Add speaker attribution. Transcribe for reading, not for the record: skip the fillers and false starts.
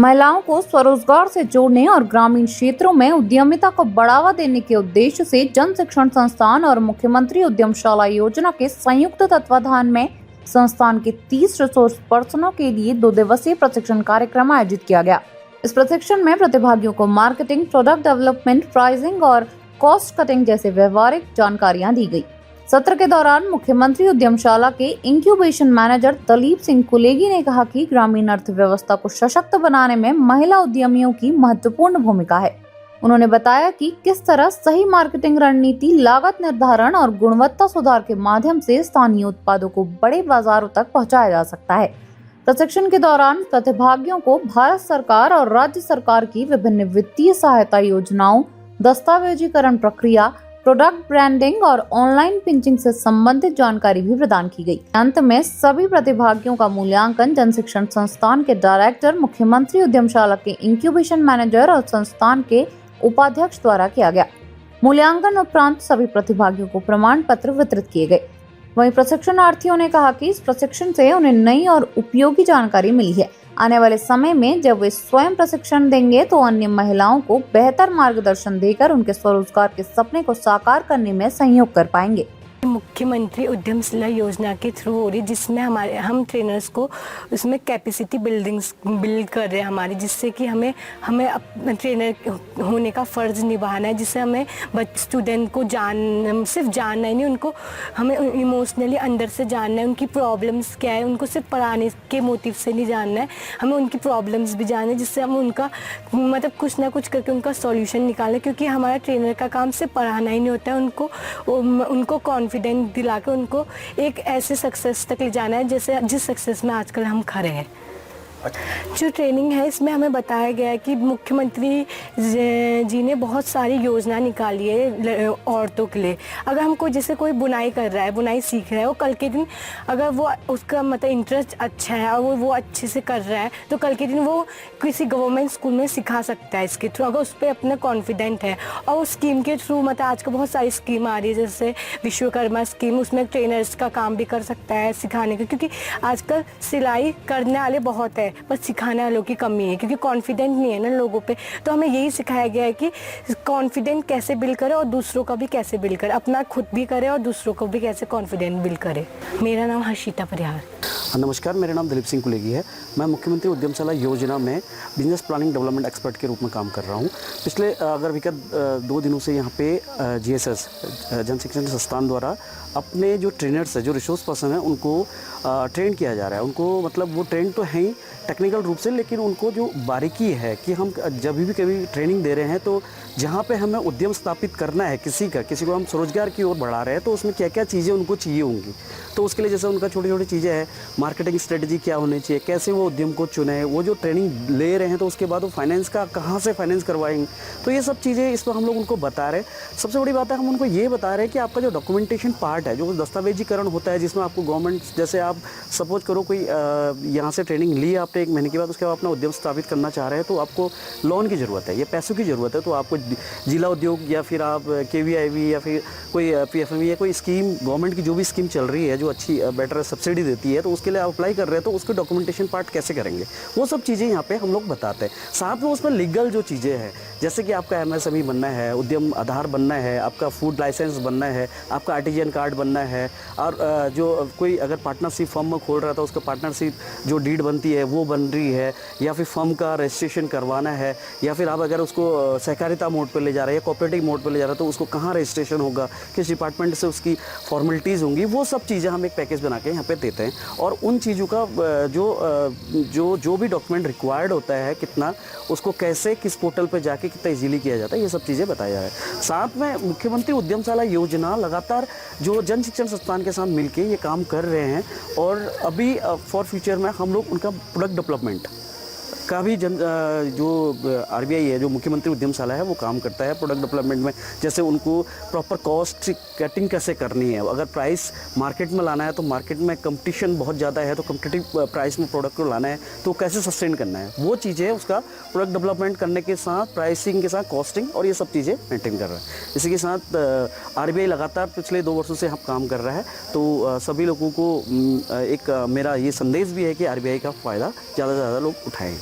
Speaker 1: महिलाओं को स्वरोजगार से जोड़ने और ग्रामीण क्षेत्रों में उद्यमिता को बढ़ावा देने के उद्देश्य से जन शिक्षण संस्थान और मुख्यमंत्री उद्यमशाला योजना के संयुक्त तत्वाधान में संस्थान के 30 रिसोर्स पर्सनों के लिए 2 दिवसीय प्रशिक्षण कार्यक्रम आयोजित किया गया। इस प्रशिक्षण में प्रतिभागियों को मार्केटिंग, प्रोडक्ट डेवलपमेंट, प्राइसिंग और कॉस्ट कटिंग जैसे व्यवहारिक जानकारियां दी गई। सत्र के दौरान मुख्यमंत्री उद्यमशाला के इंक्यूबेशन मैनेजर दलीप सिंह कुलेगी ने कहा कि ग्रामीण अर्थव्यवस्था को सशक्त बनाने में महिला उद्यमियों की महत्वपूर्ण भूमिका है। उन्होंने बताया कि किस तरह सही मार्केटिंग रणनीति, लागत निर्धारण और गुणवत्ता सुधार के माध्यम से स्थानीय उत्पादों को बड़े बाजारों तक पहुंचाया जा सकता है। प्रशिक्षण के दौरान प्रतिभागियों को भारत सरकार और राज्य सरकार की विभिन्न वित्तीय सहायता योजनाओं, दस्तावेजीकरण प्रक्रिया, प्रोडक्ट ब्रांडिंग और ऑनलाइन पिंचिंग से संबंधित जानकारी भी प्रदान की गई। अंत में सभी प्रतिभागियों का मूल्यांकन जन शिक्षण संस्थान के डायरेक्टर, मुख्यमंत्री उद्यमशाला के इंक्यूबेशन मैनेजर और संस्थान के उपाध्यक्ष द्वारा किया गया। मूल्यांकन उपरांत सभी प्रतिभागियों को प्रमाण पत्र वितरित किए गए। वहीं प्रशिक्षणार्थियों ने कहा कि इस प्रशिक्षण से उन्हें नई और उपयोगी जानकारी मिली है। आने वाले समय में जब वे स्वयं प्रशिक्षण देंगे तो अन्य महिलाओं को बेहतर मार्गदर्शन देकर उनके स्वरोजगार के सपने को साकार करने में सहयोग कर पाएंगे।
Speaker 2: मुख्यमंत्री उद्यमशिला योजना के थ्रू हो रही, जिसमें हम ट्रेनर्स को उसमें कैपेसिटी बिल्ड कर रहे हैं हमारी, जिससे कि हमें ट्रेनर होने का फ़र्ज़ निभाना है, जिससे हमें स्टूडेंट को सिर्फ जानना ही नहीं, उनको हमें इमोशनली अंदर से जानना है, उनकी प्रॉब्लम्स क्या है। उनको सिर्फ पढ़ाने के मोटिव से नहीं जानना है, हमें उनकी प्रॉब्लम्स भी जानना है, जिससे हम उनका कुछ ना कुछ करके उनका सॉल्यूशन निकालें। क्योंकि हमारा ट्रेनर का काम सिर्फ पढ़ाना ही नहीं होता है, उनको कॉन्फिडेंस दिला के उनको एक ऐसे सक्सेस तक ले जाना है जैसे जिस सक्सेस में आजकल हम खड़े हैं। जो ट्रेनिंग है इसमें हमें बताया गया है कि मुख्यमंत्री जी ने बहुत सारी योजना निकाली है औरतों के लिए। अगर हम जैसे कोई बुनाई कर रहा है, बुनाई सीख रहा है, वो कल के दिन अगर वो उसका इंटरेस्ट अच्छा है और वो अच्छे से कर रहा है तो कल के दिन वो किसी गवर्नमेंट स्कूल में सिखा सकता है इसके थ्रू, अगर उस पर अपना कॉन्फिडेंट है। और उस स्कीम के थ्रू आजकल बहुत सारी स्कीम आ रही है, जैसे विश्वकर्मा स्कीम, उसमें ट्रेनर्स का काम भी कर सकता है सिखाने का। क्योंकि आजकल सिलाई करने वाले बहुत है पर सिखाने वालों की कमी है, क्योंकि कॉन्फिडेंट नहीं है ना लोगों पे। तो हमें यही सिखाया गया है कि कॉन्फिडेंट कैसे बिल्ड करें और दूसरों का भी कैसे बिल्ड करें, अपना खुद भी करें और दूसरों को भी कैसे कॉन्फिडेंट बिल्ड करें। मेरा नाम हर्षिता परिहार।
Speaker 3: नमस्कार, मेरा नाम दलीप सिंह कुलेगी है। मैं मुख्यमंत्री उद्यमशाला योजना में बिजनेस प्लानिंग डेवलपमेंट एक्सपर्ट के रूप में काम कर रहा हूँ। पिछले विगत 2 दिनों से यहाँ पे GSS जन शिक्षण संस्थान द्वारा अपने जो ट्रेनर्स है, जो रिसोर्स पर्सन है, उनको ट्रेन किया जा रहा है। उनको वो ट्रेन तो हैं ही टेक्निकल रूप से, लेकिन उनको जो बारीकी है कि हम जब भी कभी ट्रेनिंग दे रहे हैं तो जहाँ पे हमें उद्यम स्थापित करना है किसी को हम स्वरोजगार की ओर बढ़ा रहे हैं, तो उसमें क्या क्या चीज़ें उनको चाहिए होंगी। तो उसके लिए जैसे उनका छोटी छोटी चीज़ें हैं, मार्केटिंग स्ट्रेटजी क्या होनी चाहिए, कैसे वो उद्यम को चुने, वो जो ट्रेनिंग ले रहे हैं तो उसके बाद वो फाइनेंस का कहाँ से फाइनेंस करवाएंगे, तो ये सब चीज़ें इस पर हम लोग उनको बता रहे हैं। सबसे बड़ी बात है, हम उनको ये बता रहे हैं कि आपका जो डॉक्यूमेंटेशन पार्ट है, जो दस्तावेजीकरण होता है, जिसमें आपको गवर्नमेंट, जैसे आप सपोज करो कोई यहाँ से ट्रेनिंग ली आपने 1 महीने के बाद, उसके बाद अपना उद्यम स्थापित करना चाह रहे हैं तो आपको लोन की ज़रूरत है, ये पैसों की ज़रूरत है। तो आपको जिला उद्योग या फिर आप KVIB या फिर कोई PFME या कोई स्कीम, गवर्नमेंट की जो भी स्कीम चल रही है जो अच्छी बेटर सब्सिडी देती है, तो उसके लिए आप अप्लाई कर रहे हैं तो उसके डॉक्यूमेंटेशन पार्ट कैसे करेंगे, वो सब चीज़ें यहाँ पे हम लोग बताते हैं। साथ में उसमें लीगल जो चीज़ें हैं, जैसे कि आपका MSME बनना है, उद्यम आधार बनना है, आपका फूड लाइसेंस बनना है, आपका आर्टिजन कार्ड बनना है, और जो कोई अगर पार्टनरशिप फर्म में खोल रहा था उसका पार्टनरशिप जो डीड बनती है वो बन रही है, या फिर फर्म का रजिस्ट्रेशन करवाना है, या फिर आप अगर उसको सहकारिता मोड पर ले जा रहे हैं या कोऑपरेटिव मोड पर ले जा रहे हैं तो उसको कहाँ रजिस्ट्रेशन होगा, किस डिपार्टमेंट से उसकी फॉर्मेलिटीज़ होंगी, वो सब चीज़ें हम एक पैकेज बना के यहाँ पे देते हैं। और उन चीज़ों का जो भी डॉक्यूमेंट रिक्वायर्ड होता है, कितना उसको कैसे किस पोर्टल पर जाके कितना इजीली किया जाता है, ये सब चीज़ें बताया जा रहा है। साथ में मुख्यमंत्री उद्यमशाला योजना लगातार जो जन शिक्षण संस्थान के साथ मिलके ये काम कर रहे हैं, और अभी फॉर फ्यूचर में हम लोग उनका प्रोडक्ट डेवलपमेंट का भी जो RBI है, जो मुख्यमंत्री उद्यमशाला है, वो काम करता है प्रोडक्ट डेवलपमेंट में। जैसे उनको प्रॉपर कॉस्ट कटिंग कैसे करनी है, अगर प्राइस मार्केट में लाना है तो मार्केट में कंपटीशन बहुत ज़्यादा है, तो कम्पिटिटिव प्राइस में प्रोडक्ट को लाना है तो कैसे सस्टेन करना है, वो चीज़ें उसका प्रोडक्ट डेवलपमेंट करने के साथ प्राइसिंग के साथ कॉस्टिंग और ये सब चीज़ें मेंटेन कर रहा है। इसी के साथ RBI लगातार पिछले 2 वर्षों से हम काम कर रहा है। तो सभी लोगों को एक मेरा ये संदेश भी है कि RBI का फ़ायदा ज़्यादा से ज़्यादा लोग उठाएँ।